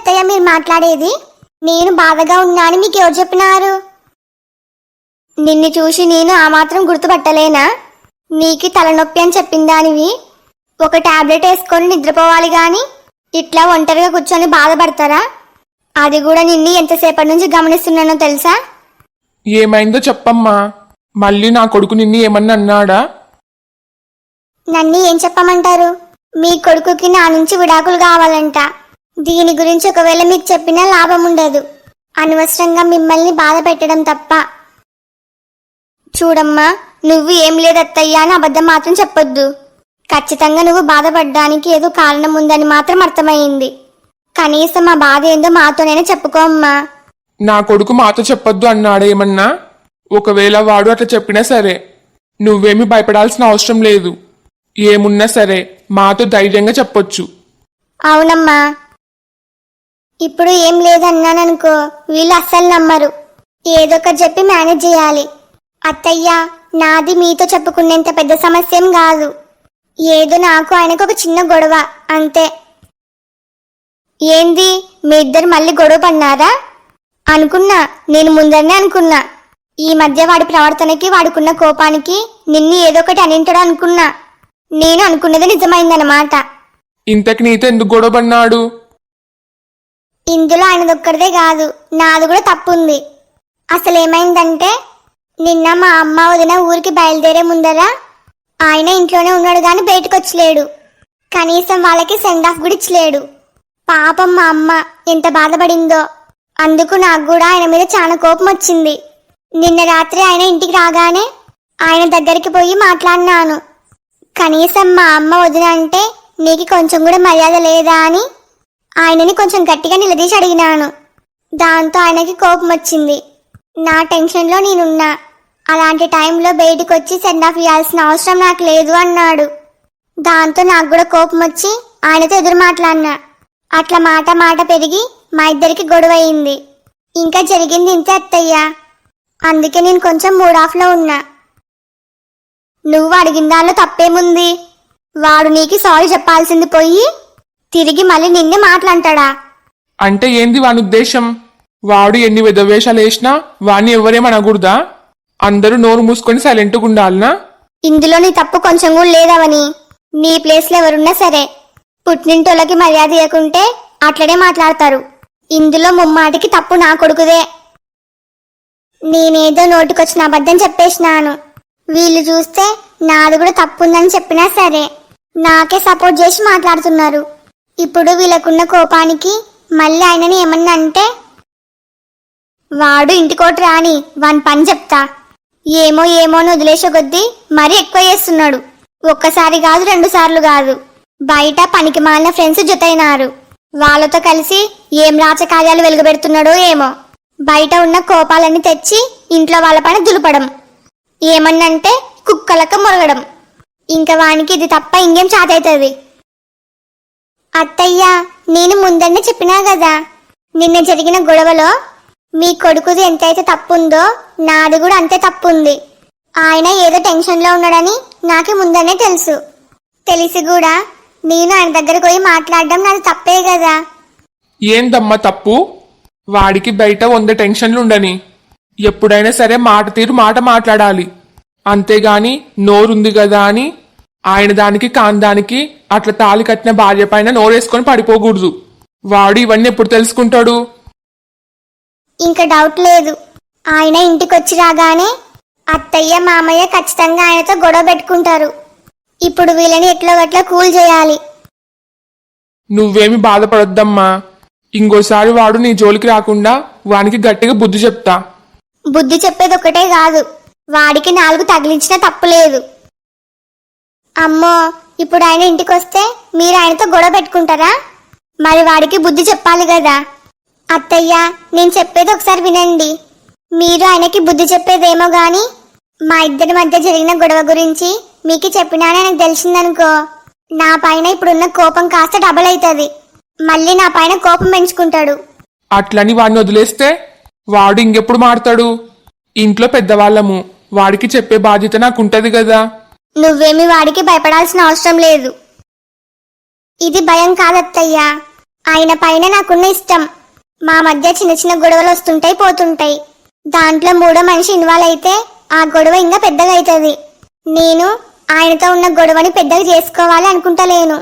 అత్తయ్య మీరు మాట్లాడేది? నేను బాధగా ఉన్నా అని మీకు ఎవరు చెప్పినారు? నిన్ను చూసి నేను ఆ మాత్రం గుర్తుపట్టలేనా? నీకు తలనొప్పి అని చెప్పిందానివి ఒక టాబ్లెట్ వేసుకొని నిద్రపోవాలి గాని ఇట్లా ఒంటరిగా కూర్చొని బాధపడతారా? అది కూడా నిన్ను ఎంతసేపటి నుంచి గమనిస్తున్నానో తెలుసా? ఏమైందో చెప్పమ్మా. మళ్ళీ నా కొడుకు నిన్ను ఏమన్నా అన్నాడా? నన్ను ఏం చెప్పమంటారు? మీ కొడుకుకి నా నుంచి విడాకులు కావాలంట. దీని గురించి ఒకవేళ మీకు చెప్పినా లాభం ఉండదు. అనవసరంగా మిమ్మల్ని బాధ పెట్టడం తప్ప. చూడమ్మా, నువ్వు ఏం లేదత్తయ్యా అని అబద్ధం మాత్రం చెప్పొద్దు. ఖచ్చితంగా నువ్వు బాధపడ్డానికి ఏదో కారణం ఉందని మాత్రం అర్థమైంది. కనీసం ఆ బాధ ఏందో మాతోనైనా చెప్పుకోమ్మా. నా కొడుకు మాతో చెప్పొద్దు అన్నాడేమన్నా? ఒకవేళ వాడు అట్లా చెప్పినా సరే నువ్వేమీ భయపడాల్సిన అవసరం లేదు. ఏమున్నా సరే మాతో ధైర్యంగా చెప్పొచ్చు. అవునమ్మా, ఇప్పుడు ఏం లేదన్నాననుకో వీళ్ళు అస్సలు నమ్మరు. ఏదో ఒకటి చెప్పి మేనేజ్ చేయాలి. అత్తయ్య, నాది మీతో చెప్పుకునేంత పెద్ద సమస్య ఏం కాదు. ఏదో నాకు ఆయనకు ఒక చిన్న గొడవ అంతే. ఏంది మీ ఇద్దరు మళ్ళీ గొడవ పడినారా? అనుకున్నా, నేను ముందరనే అనుకున్నా. ఈ మధ్య వాడి ప్రవర్తనకి వాడుకున్న కోపానికి నిన్ను ఏదో ఒకటి అనింటాడు అనుకున్నా. నేను అనుకున్నది నిజమైందన్నమాట. ఇంతకు నీతో ఎందుకు గొడవ పడినాడు? ఇందులో ఆయనదొక్కడిదే కాదు, నాది కూడా తప్పుంది. అసలు ఏమైందంటే నిన్న మా అమ్మ వదిన ఊరికి బయలుదేరే ముందర ఆయన ఇంట్లోనే ఉన్నాడు గాని బయటకు వచ్చలేడు. కనీసం వాళ్ళకి సెండ్ ఆఫ్ కూడా ఇచ్చలేడు. పాపం మా అమ్మ ఎంత బాధపడిందో. అందుకు నాకు కూడా ఆయన మీద చాలా కోపం వచ్చింది. నిన్న రాత్రి ఆయన ఇంటికి రాగానే ఆయన దగ్గరికి పోయి మాట్లాడినాను. కనీసం మా అమ్మ వదిన అంటే నీకు కొంచెం కూడా మర్యాద లేదా అని ఆయనని కొంచెం గట్టిగా నిలదీసి అడిగినాను. దాంతో ఆయనకి కోపం వచ్చింది. నా టెన్షన్లో నేనున్నా. అలాంటి టైంలో బయటికి వచ్చి సెండ్ ఆఫ్ ఇవ్వాల్సిన అవసరం నాకు లేదు అన్నాడు. దాంతో నాకు కూడా కోపం వచ్చి ఆయనతో ఎదురు మాట్లాడినా. అట్లా మాట పెరిగి మా ఇద్దరికి గొడవ అయింది. ఇంకా జరిగింది ఇంతే అత్తయ్య. అందుకే నేను కొంచెం మూడ్ ఆఫ్ లో ఉన్నా. నువ్వు అడిగిన దానిలో తప్పేముంది? వాడు నీకు సారీ చెప్పాల్సింది పోయి తిరిగి మళ్ళీ నిన్నే మాట్లాంటాడా? అంటే ఏంది వాని ఉద్దేశం? వాడు ఎన్ని విధవేషాలు వేసినా వాణ్ణి ఎవరేమనకూడదా? అందరూ నోరు మూసుకొని సైలెంట్గా ఉండాలనా? ఇందులో నీ తప్పు కొంచెం కూడా లేదవని. నీ ప్లేస్ లో ఎవరున్నా సరే పుట్టినింటోళ్ళకి మర్యాద ఇవ్వకుంటే అట్లనే మాట్లాడతారు. ఇందులో ముమ్మాటికి తప్పు నా కొడుకుదే. నేనేదో నోటికొచ్చిన అబద్ధం చెప్పేసినాను. వీళ్ళు చూస్తే నాది కూడా తప్పుందని చెప్పినా సరే నాకే సపోర్ట్ చేసి మాట్లాడుతున్నారు. ఇప్పుడు వీళ్ళకున్న కోపానికి మళ్ళీ ఆయనని ఏమన్నా అంటే వాడు ఇంటికోటి రాని వాని పని చెప్తా. ఏమో అని వదిలేసే కొద్దీ మరీ ఎక్కువ చేస్తున్నాడు. ఒక్కసారి కాదు, 2 సార్లు కాదు. బయట పనికి మాలిన ఫ్రెండ్స్ జొతైనారు. వాళ్ళతో కలిసి ఏం రాచకార్యాలు వెలుగబెడుతున్నాడో ఏమో. బయట ఉన్న కోపాలన్నీ తెచ్చి ఇంట్లో వాళ్ళ పైన దులపడం, ఏమన్నంటే కుక్కలక మొరగడం. ఇంకా వానికి ఇది తప్ప ఇంకేం చాతైతుంది? అత్తయ్య, నేను ముందన్నే చెప్పినా కదా, నిన్న జరిగిన గొడవలో మీ కొడుకుది ఎంతైతే తప్పుందో నాది కూడా అంతే తప్పుంది. ఆయన ఏదో టెన్షన్లో ఉన్నాడని నాకు ముందనే తెలుసు. తెలిసి కూడా నేను ఆయన దగ్గరకు పోయి మాట్లాడడం నాది తప్పే కదా. ఏందమ్మా తప్పు? వాడికి బయట 100 టెన్షన్లు ఉండని. ఎప్పుడైనా సరే మాట తీరు మాట మాట్లాడాలి. అంతేగాని నోరుంది కదా అని ఆయన దానికి కాందానికి అట్లా తాళి కట్టిన భార్య పైన నోరేసుకొని పడిపోకూడదు. వాడు ఇవన్నీ ఎప్పుడు తెలుసుకుంటాడు? ఇంకా డౌట్ లేదు. ఆయన ఇంటికొచ్చి రాగానే అత్తయ్య మామయ్య ఖచ్చితంగా ఆయనతో గొడవ పెట్టుకుంటారు. ఇప్పుడు వీళ్ళని ఎట్లో గట్లా కూల్ చేయాలి. నువ్వేమి బాధపడొద్దమ్మా. ఇంకోసారి వాడు నీ జోలికి రాకుండా వానికి గట్టిగా బుద్ధి చెప్తా. బుద్ధి చెప్పేది ఒకటే కాదు, వాడికి 4 తగిలించినా తప్పులేదు. అమ్మో, ఇప్పుడు ఆయన ఇంటికి వస్తే మీరు ఆయనతో గొడవ పెట్టుకుంటారా? మరి వాడికి బుద్ధి చెప్పాలి కదా. అత్తయ్య, నేను చెప్పేది ఒకసారి వినండి. మీరు ఆయనకి బుద్ధి చెప్పేదేమో గాని మా ఇద్దరి మధ్య జరిగిన గొడవ గురించి మీకు చెప్పినానే నాకు తెలిసిందనుకో, నా పైన ఇప్పుడున్న కోపం కాస్త డబల్ అవుతుంది. మళ్ళీ నా పైన కోపం పెంచుకుంటాడు. అట్లని వాడిని వదిలేస్తే వాడు ఇంకెప్పుడు మారుతాడు? ఇంట్లో పెద్దవాళ్ళము, వాడికి చెప్పే బాధ్యత నాకుంటది కదా. నువ్వేమి వాడికి భయపడాల్సిన అవసరం లేదు. ఇది భయం కాదత్తయ్యా, ఆయన పైన నాకున్న ఇష్టం. మా మధ్య చిన్న చిన్న గొడవలు వస్తుంటాయి పోతుంటాయి. దాంట్లో మూడో మనిషి ఇన్వాల్వ్ అయితే ఆ గొడవ ఇంకా పెద్దగా అవుతుంది. నేను ఆయనతో ఉన్న గొడవని పెద్దగా చేసుకోవాలి అనుకుంటలేను.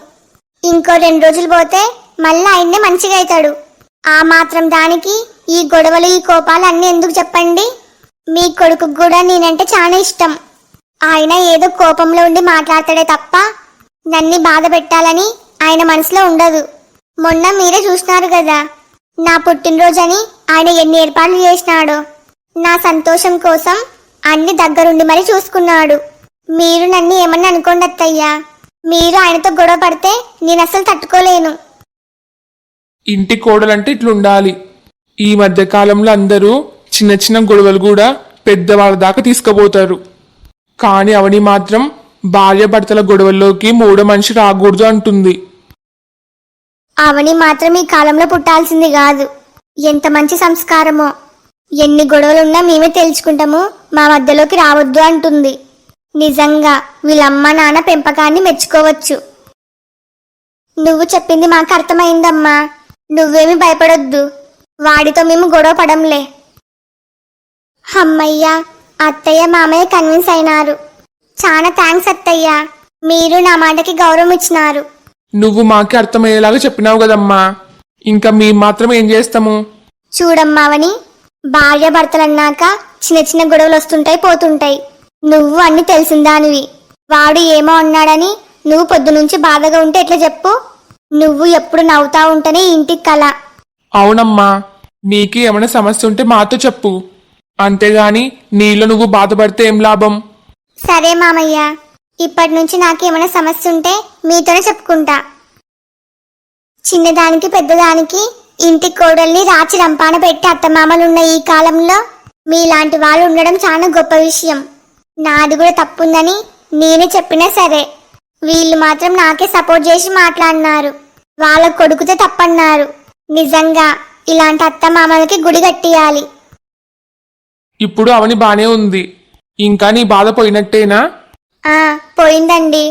ఇంకో 2 రోజులు పోతే మళ్ళీ ఆయన్నే మంచిగా అవుతాడు. ఆ మాత్రం దానికి ఈ గొడవలు ఈ కోపాలు అన్నీ ఎందుకు చెప్పండి? మీ కొడుకు కూడా నేనంటే చాలా ఇష్టం. ఆయన ఏదో కోపంలో ఉండి మాట్లాడతాడే తప్ప నన్ను బాధ పెట్టాలని ఆయన మనసులో ఉండదు. మొన్న మీరే చూసినారు కదా, నా పుట్టినరోజని ఆయన ఎన్ని ఏర్పాట్లు చేసినాడో. నా సంతోషం కోసం అన్ని దగ్గరుండి మరి చూసుకున్నాడు. మీరు నన్ను ఏమన్నా అనుకోండి అత్తయ్యా, మీరు ఆయనతో గొడవ పడితే నేను అసలు తట్టుకోలేను. ఇంటి కోడలంటే ఇట్లుండాలి. ఈ మధ్య కాలంలో అందరూ చిన్న చిన్న గొడవలు కూడా పెద్దవాళ్ళ దాకా తీసుకుపోతారు. కానీ అవని మాత్రం భార్యాభర్తల గొడవల్లోకి మూడో మనిషి రాకూడదు అంటుంది. అవని మాత్రం ఈ కాలంలో పుట్టాల్సింది కాదు. ఎంత మంచి సంస్కారమో. ఎన్ని గొడవలున్నా మేమే తెలుసుకుంటాము, మా మధ్యలోకి రావద్దు అంటుంది. నిజంగా వీళ్ళమ్మ నాన్న పెంపకాన్ని మెచ్చుకోవచ్చు. నువ్వు చెప్పింది మాకు అర్థమైందమ్మా. నువ్వేమి భయపడొద్దు, వాడితో మేము గొడవ పడంలే. అమ్మయ్యా, అత్తయ్య మామయ్య కన్విన్స్ అయినారు. చాలా థ్యాంక్స్ అత్తయ్య, మీరు నా మాటకి గౌరవం ఇచ్చినారు. నువ్వు మాకి అర్థమయ్యేలాగా చెప్పినావు కదమ్మా, ఇంకా మేము మాత్రం ఏం చేస్తాము? చూడమ్మావని, భార్య భర్తలన్నాక చిన్న చిన్న గొడవలు వస్తుంటాయి పోతుంటాయి. నువ్వు అన్ని తెలిసిందానివి. వాడు ఏమో అన్నాడని నువ్వు పొద్దునుంచి బాధగా ఉంటే ఎట్లా చెప్పు? నువ్వు ఎప్పుడు నవ్వుతా ఉంటేనే ఇంటికి కల. అవునమ్మా, నీకు ఏమైనా సమస్య ఉంటే మాతో చెప్పు, అంతేగాని నీలో నువ్వు బాధపడితే ఏం లాభం? సరే మామయ్య, ఇప్పటి నుంచి నాకేమైనా సమస్య ఉంటే మీతోనే చెప్పుకుంటా. చిన్నదానికి పెద్దదానికి ఇంటి కోడల్ని రాచి రంపాన పెట్టి అత్తమామలున్న ఈ కాలంలో మీలాంటి వాళ్ళు ఉండడం చాలా గొప్ప విషయం. నాది కూడా తప్పుందని నేనే చెప్పినా సరే వీళ్ళు మాత్రం నాకే సపోర్ట్ చేసి మాట్లాడినారు. వాళ్ళ కొడుకుతే తప్పన్నారు. నిజంగా ఇలాంటి అత్తమామలకి గుడి కట్టియాలి. ఇప్పుడు అవని బానే ఉంది, ఇంకా నీ బాధ పోయినట్టేనా? పోయిందండి.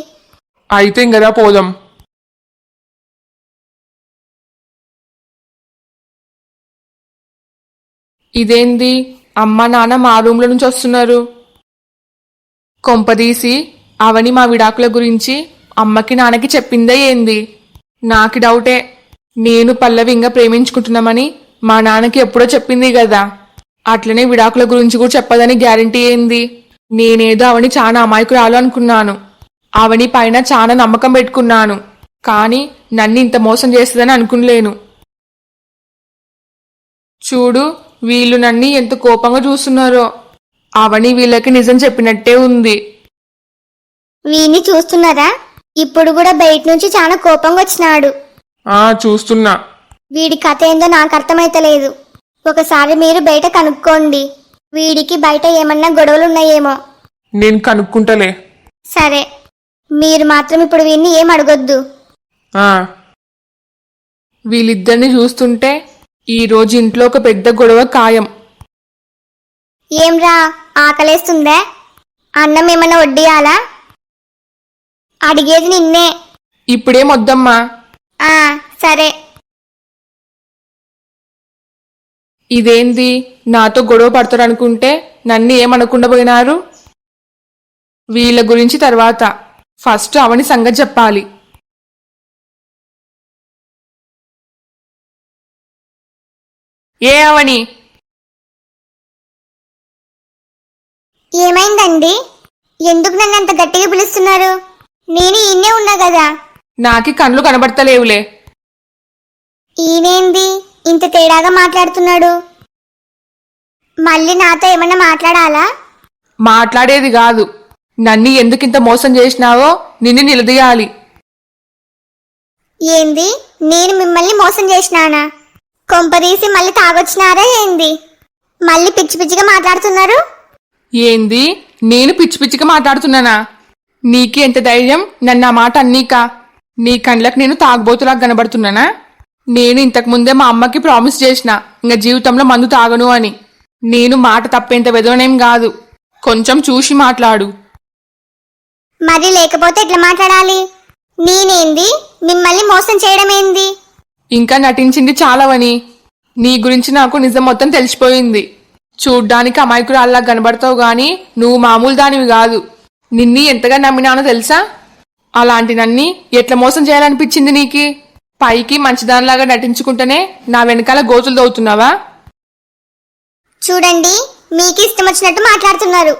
అయితే ఇంకదా పోదాం. ఇదేంది, అమ్మ నాన్న మా రూమ్లో నుంచి వస్తున్నారు? కొంపదీసి అవని మా విడాకుల గురించి అమ్మకి నాన్నకి చెప్పిందే ఏంది? నాకు డౌటే. నేను పల్లవి ఇంకా ప్రేమించుకుంటున్నామని మా నాన్నకి ఎప్పుడో చెప్పింది కదా, అట్లనే విడాకుల గురించి కూడా చెప్పదని గ్యారంటీ ఏంది? నేనేదో అవని చాలా అమాయకురాలు అనుకున్నాను. అవని పైన చాలా నమ్మకం పెట్టుకున్నాను, కానీ నన్ను ఇంత మోసం చేస్తుందని అనుకునలేను. చూడు, వీళ్ళు నన్ను ఎంత కోపంగా చూస్తున్నారో. అవని వీళ్ళకి నిజం చెప్పినట్టే ఉంది. వీణ్ణి చూస్తున్నారా? ఇప్పుడు కూడా బయట నుంచి చాలా కోపంగా వచ్చినాడు. చూస్తున్నా. వీడి కథ ఏందో నాకు అర్థమైతలేదు. ఒకసారి మీరు బయట కనుక్కోండి, వీడికి బయట ఏమన్నా గొడవలున్నాయేమో. నేను కనుక్కుంటలే. సరే, మీరు మాత్రం ఇప్పుడు వీణ్ణి ఏం అడగొద్దు. వీళ్ళిద్దరిని చూస్తుంటే ఈ రోజు ఇంట్లో ఒక పెద్ద గొడవ ఖాయం. ఏంరా, ఆకలేస్తుందే? అన్నం ఏమన్నా వడ్డియాలా? అడిగేది నిన్నే. ఇప్పుడేం వద్దమ్మా. సరే. ఇదేంది, నాతో గొడవ పడతారనుకుంటే నన్ను ఏమనకుండా పోయినారు? వీళ్ళ గురించి తర్వాత, ఫస్ట్ అవని సంగతి చెప్పాలి. ఏ అవని? ఏమైందండి? ఎందుకు నన్ను అంత గట్టిగా పిలుస్తున్నారు? నేను ఈయనే ఉన్నా కదా. నాకి కళ్ళు కనబడతలేవులే. ఈయనేంది ఇంత తేడాగా మాట్లాడుతున్నాడు? మళ్ళీ నాతో ఏమన్నా మాట్లాడాలా? మాట్లాడేది కాదు, నన్ను ఎందుకింత మోసం చేసినావో నిన్ను నిలదీయాలి. ఏంది, నేను మిమ్మల్ని మోసం చేసినానా? కొంపదీసి మళ్ళీ తాగొచ్చినారా ఏంది? మళ్ళీ పిచ్చి పిచ్చిగా మాట్లాడుతున్నారు. ఏంది, నేను పిచ్చి పిచ్చిగా మాట్లాడుతున్నానా? నీకి ఎంత ధైర్యం నన్ను ఆ మాట అన్నీకా? నీ కండ్లకు నేను తాగుబోతులా కనబడుతున్నానా? నేను ఇంతకుముందే మా అమ్మకి ప్రామిస్ చేసిన, ఇంకా జీవితంలో మందు తాగను అని. నేను మాట తప్పేంత వెదవనేం కాదు, కొంచెం చూసి మాట్లాడు. మరి లేకపోతే ఎట్లా మాట్లాడాలి? నేనేంది మిమ్మల్ని మోసం చేయడం ఏంది? ఇంకా నటించింది చాలావని. నీ గురించి నాకు నిజం మొత్తం తెలిసిపోయింది. చూడ్డానికి అమాయకురాల్లా కనబడతావు గాని నువ్వు మామూలు దానివి కాదు. నిన్ని ఎంతగా నమ్మినానో తెలుసా? అలాంటి నన్ని ఎట్లా మోసం చేయాలనిపించింది నీకి? పైకి మంచిదానిలాగా నటించుకుంటేనే నా వెనకాల గోతులు దవ్వుతున్నావా? చూడండి, మీకు ఇష్టం వచ్చినట్టు మాట్లాడుతున్నారు.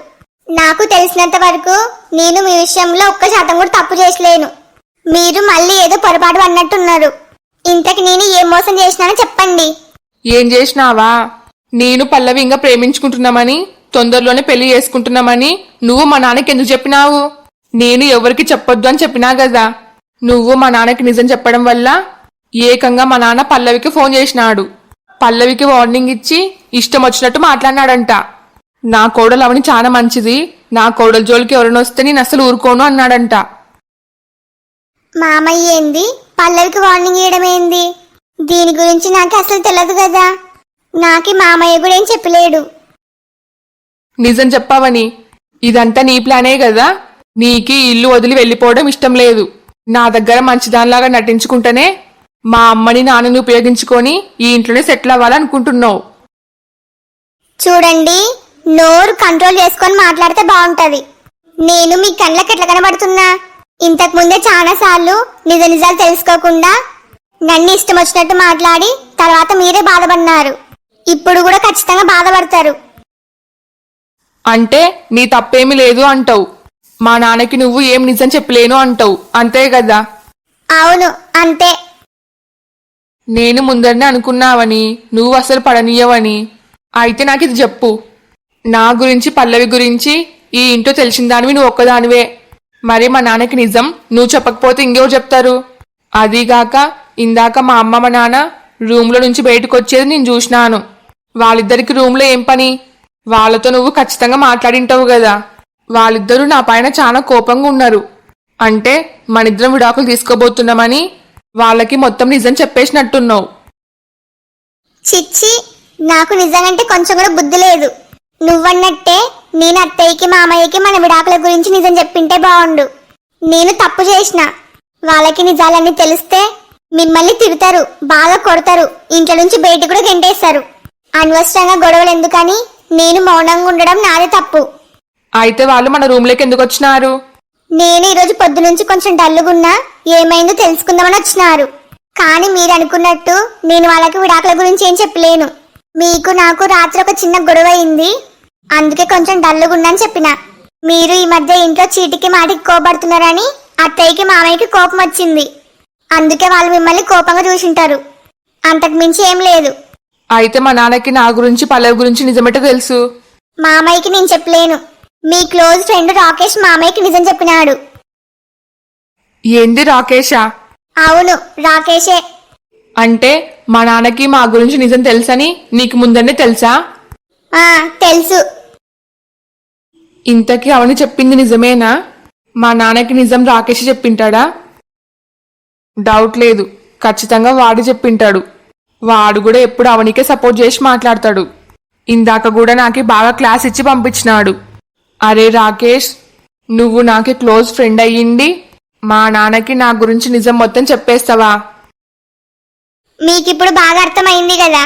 నాకు తెలిసినంత వరకు నేను మీ విషయంలో 1% కూడా తప్పు చేసలేను. మీరు మళ్ళీ ఏదో పొరపాటు అన్నట్టున్నారు. ఇంతకి నేను ఏం మోసం చేసినానో చెప్పండి. ఏం చేసినావా? నేను పల్లవి ఇంకా ప్రేమించుకుంటున్నామని, తొందరలోనే పెళ్లి చేసుకుంటున్నామని నువ్వు మా నాన్నకి ఎందుకు చెప్పినావు? నేను ఎవరికి చెప్పొద్దు అని చెప్పినా కదా. నువ్వు మా నాన్నకి నిజం చెప్పడం వల్ల ఏకంగా మా నాన్న పల్లవికి ఫోన్ చేసినాడు. పల్లవికి వార్నింగ్ ఇచ్చి ఇష్టం వచ్చినట్టు మాట్లాడినాడంట. నా కోడలు అవని చాలా మంచిది, నా కోడల జోలికి ఎవరైనా వస్తే నేను అసలు ఊరుకోను అన్నాడంట. మామయ్య ఏంది పల్లవికి వార్నింగ్ ఇవ్వడం ఏంది? దీని గురించి నాకు అసలు తెలియదు కదా. నాకి మామయ్య కూడా ఏం చెప్పలేడు. నిజం చెప్పావని, ఇదంతా నీ ప్లానే కదా. నీకి ఇల్లు వదిలి వెళ్ళిపోవడం ఇష్టం లేదు. నా దగ్గర మంచిదానిలాగా నటించుకుంటేనే మా అమ్మని నాన్నని ఉపయోగించుకొని ఈ ఇంట్లోనే సెటిల్ అవ్వాలనుకుంటున్నావు. చూడండి, నోరు కంట్రోల్ చేసుకొని మాట్లాడితే బాగుంటది. నేను మీ కళ్ళకి ఎట్లా కనబడుతున్నా? ఇంతకు ముందే చాలా సార్లు నిజ నిజాలు తెలుసుకోకుండా నన్ను ఇష్టం వచ్చినట్టు మాట్లాడి తర్వాత మీరే బాధపడినారు. ఇప్పుడు కూడా ఖచ్చితంగా బాధపడతారు. అంటే నీ తప్పేమీ లేదు అంటావు. మా నాన్నకి నువ్వు ఏం నిజం చెప్పలేను అంటావు, అంతే కదా? అవును, అంతే. నేను ముందరనే అనుకున్నావని, నువ్వు అసలు పడనీయవని. అయితే నాకు ఇది చెప్పు. నా గురించి పల్లవి గురించి ఈ ఇంట్లో తెలిసిన దానివి నువ్వు ఒక్కదానివే. మరి మా నాన్నకి నిజం నువ్వు చెప్పకపోతే ఇంకెవరు చెప్తారు? అదీగాక ఇందాక మా అమ్మ మా నాన్న రూమ్లో నుంచి బయటకు వచ్చేది నేను చూసినాను. వాళ్ళిద్దరికి రూమ్లో ఏం పని? వాళ్ళతో నువ్వు ఖచ్చితంగా మాట్లాడింటావు కదా. వాళ్ళిద్దరూ నా పైన చాలా కోపంగా ఉన్నారు. అంటే మనిద్దరం విడాకులు తీసుకోబోతున్నామని వాళ్ళకి మొత్తం నిజం చెప్పేసినట్టున్నావు. చిచ్చి, నాకు నిజంగంటే కొంచెం కూడా బుద్ధి లేదు. నువ్వన్నట్టే నేను అత్తయ్యకి మామయ్యకి మన విడాకుల గురించి నిజం చెప్పింటే బాగుండు. నేను తప్పు చేసిన. వాళ్ళకి నిజాలన్నీ తెలిస్తే మిమ్మల్ని తిడతారు, బాగా కొడతారు, ఇంట్లో నుంచి బయటకు కూడా గెంటేస్తారు. అనవసరంగా గొడవలు ఎందుకని నేను మౌనంగా ఉండడం నాదే తప్పు. అయితే వాళ్ళు మన రూమ్లోకి ఎందుకు వచ్చినారు? నేను ఈరోజు పొద్దు నుంచి కొంచెం డల్లుగున్నా ఏమైందో తెలుసుకుందామని వచ్చినారు. కానీ మీరు అనుకున్నట్టు నేను వాళ్ళకి విడాకుల గురించి ఏం చెప్పలేను. మీకు నాకు రాత్రి ఒక చిన్న గొడవ అయింది, అందుకే కొంచెం డల్లుగున్నాని చెప్పిన. మీరు ఈ మధ్య ఇంట్లో చీటికి మాటికి కోపడుతున్నారని అత్తయ్యకి మామయ్యకి కోపం వచ్చింది. అందుకే వాళ్ళు మిమ్మల్ని కోపంగా చూసింటారు. అంతకు మించి ఏం లేదు. అయితే మా నాన్నకి నా గురించి పల్లవి గురించి నిజమేటో తెలుసు. మామయ్యకి నేను చెప్పలేను. మీ క్లోజ్ ఫ్రెండ్ రాకేష్ మామయ్యకి నిజం చెప్పినాడు. ఏంది రాకేషా? అవును, రాకేషే. అంటే మా నాన్నకి మా గురించి నిజం తెలుసని నీకు ముందనే తెలుసా? తెలుసు. ఇంతకీ అవని చెప్పింది నిజమేనా? మా నాన్నకి నిజం రాకేష్ చెప్పింటాడా? డౌట్ లేదు, ఖచ్చితంగా వాడు చెప్పింటాడు. వాడు కూడా ఎప్పుడు అవనికే సపోర్ట్ చేసి మాట్లాడతాడు. ఇందాక కూడా నాకి బాగా క్లాస్ ఇచ్చి పంపించినాడు. అరే రాకేష్, నువ్వు నాకి క్లోజ్ ఫ్రెండ్ అయ్యిండి మా నాన్నకి నా గురించి నిజం మొత్తం చెప్పేస్తావా? మీకిప్పుడు బాగా అర్థమైంది కదా.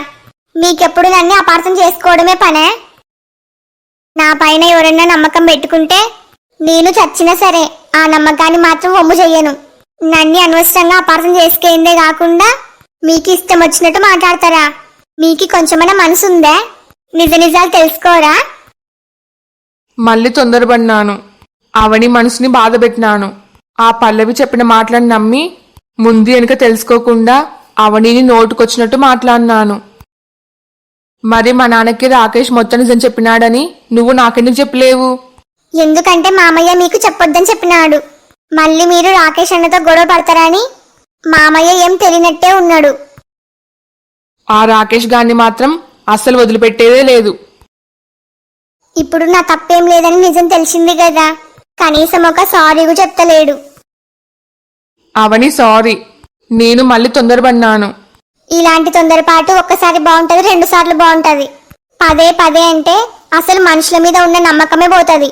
మీకెప్పుడు నన్ను అపార్థం చేసుకోవడమే పనే. నా పైన ఎవరైనా నమ్మకం పెట్టుకుంటే నేను చచ్చినా సరే ఆ నమ్మకాన్ని మాత్రం వమ్ము చెయ్యను. నన్ను అనవసరంగా అపార్థం చేసుకేందే కాకుండా మీకు ఇష్టం వచ్చినట్టు మాట్లాడతారా? మీకు కొంచెమైనా మనసు ఉందా? నిజ నిజాలు తెలుసుకోరా? మళ్ళీ తొందరపడినాను. అవని మనసుని బాధ పెట్టినాను. ఆ పల్లవి చెప్పిన మాటలను నమ్మి ముందు వెనుక తెలుసుకోకుండా అవనిని నోటుకొచ్చినట్టు మాట్లాడినాను. మరి మా నాన్నకి రాకేష్ మొత్తం నిజం చెప్పినాడని నువ్వు నాకెందుకు చెప్పలేవు? ఎందుకంటే మామయ్య మీకు చెప్పొద్దని చెప్పినాడు. మళ్ళీ మీరు రాకేష్ అన్నతో గొడవ పడతారని మామయ్య ఏం తెలియనట్టే ఉన్నాడు. ఆ రాకేష్ గారిని మాత్రం అస్సలు వదిలిపెట్టేదే లేదు. ఇప్పుడు నా తప్పేం లేదని నిజం తెలిసింది కదా, కనీసం ఒక సారీ కూడా చెప్తలేడు. అవని సారీ, నేను మళ్ళీ తొందరపడినాను. ఇలాంటి తొందరపాటు ఒక్కసారి బాగుంటది, 2 సార్లు బాగుంటది. పదే పదే అంటే అసలు మనుషుల మీద ఉన్న నమ్మకమే పోతుంది.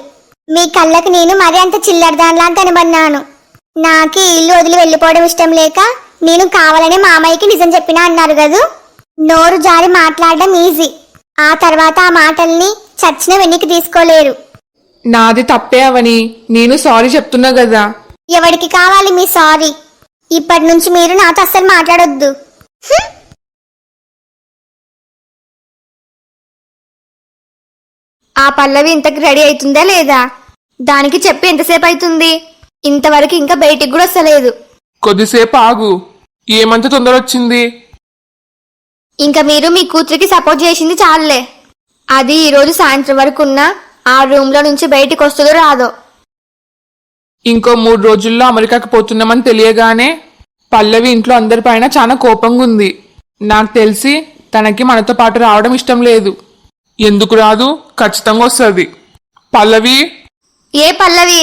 మీ కళ్ళకి నేను మరీ అంత చిల్లరదానిలా కనబడినాను. నాకు ఇల్లు వదిలి వెళ్ళిపోవడం ఇష్టం లేక నేను కావాలనే మామయ్యకి నిజం చెప్పినా అన్నారు కదూ. నోరు జారి మాట్లాడడం ఈజీ, ఆ తర్వాత ఆ మాటల్ని చచ్చిన వెనక్కి తీసుకోలేరు. నాది తప్పే అవని, నేను సారీ చెప్తున్నా కదా. ఎవరికి కావాలి మీ సారీ? ఇప్పటి నుంచి మీరు నాతో అస్సలు మాట్లాడొద్దు. ఆ పల్లవి ఇంతకు రెడీ అవుతుందా లేదా? దానికి చెప్పి ఎంతసేపు అవుతుంది? ఇంతవరకు ఇంకా బయటికి కూడా వస్తలేదు. కొద్దిసేపు ఆగు, ఏమంత తొందర వచ్చింది? ఇంకా మీరు మీ కూతురికి సపోర్ట్ చేసింది చాలులే. అది ఈరోజు సాయంత్రం వరకు ఉన్న ఆ రూమ్ లో నుంచి బయటికి వస్తుందో రాదో. ఇంకో 3 రోజుల్లో అమెరికాకి పోతున్నామని తెలియగానే పల్లవి ఇంట్లో అందరిపైన చాలా కోపంగా ఉంది. నాకు తెలిసి తనకి మనతో పాటు రావడం ఇష్టం లేదు. ఎందుకు రాదు? ఖచ్చితంగా వస్తుంది. పల్లవి, ఏ పల్లవి?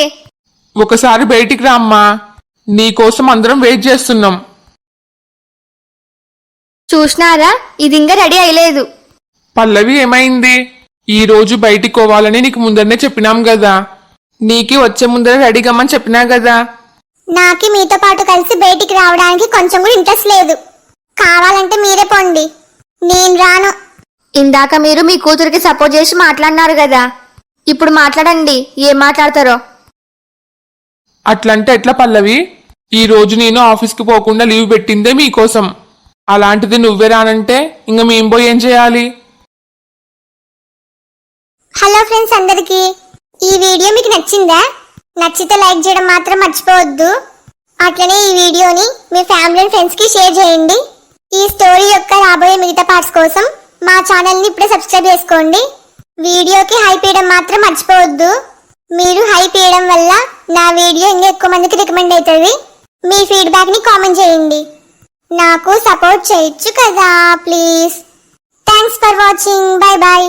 ఒకసారి బయటికి రా అమ్మా, నీకోసం అందరం వెయిట్ చేస్తున్నాం. చూసినారా, ఇది ఇంకా రెడీ అయ్యలేదు. పల్లవి, ఏమైంది? ఈ రోజు బయటికి పోవాలని నీకు ముందరనే చెప్పినాం కదా. నీకి వచ్చే ముందర రెడీ కమ్మని చెప్పినా కదా. నాకి మీతో పాటు కలిసి బయటికి రావడానికి కొంచెం కూడా ఇంట్రెస్ట్ లేదు. కావాలంటే మీరే పోండి, నేను రాను. ఇందాక మీరు మీ కూతురికి సపోర్ట్ చేసి మాట్లాడినారు కదా, ఇప్పుడు మాట్లాడండి, ఏం మాట్లాడతారో. అట్లంటే ఎట్లా పల్లవి? ఈ రోజు నేను ఆఫీస్కి పోకుండా లీవ్ పెట్టిందే మీకోసం. అలాంటిది నువ్వే రానంటే ఇంక మేం పోయి ఏం చేయాలి? హలో ఫ్రెండ్స్ అందరికి, ఈ వీడియో మీకు నచ్చిందా? నచ్చితే లైక్ చేయడం మాత్రం మర్చిపోవద్దు. అట్లనే ఈ వీడియోని మీ ఫ్యామిలీ అండ్ ఫ్రెండ్స్ కి షేర్ చేయండి. ఈ స్టోరీ యొక్క రాబోయే మిగతా పార్ట్స్ కోసం మా ఛానల్ ని ఇప్పుడే సబ్స్క్రైబ్ చేసుకోండి. వీడియోకి హైప్ చేయడం మాత్రం మర్చిపోవద్దు. మీరు హైప్ చేయడం వల్ల నా వీడియో ఇంకా ఎక్కువ మందికి రికమెండ్ అవుతుంది. మీ ఫీడ్బ్యాక్ ని కామెంట్ చేయండి. నాకు సపోర్ట్ చేయొచ్చు కదా please. Thanks for watching. Bye bye.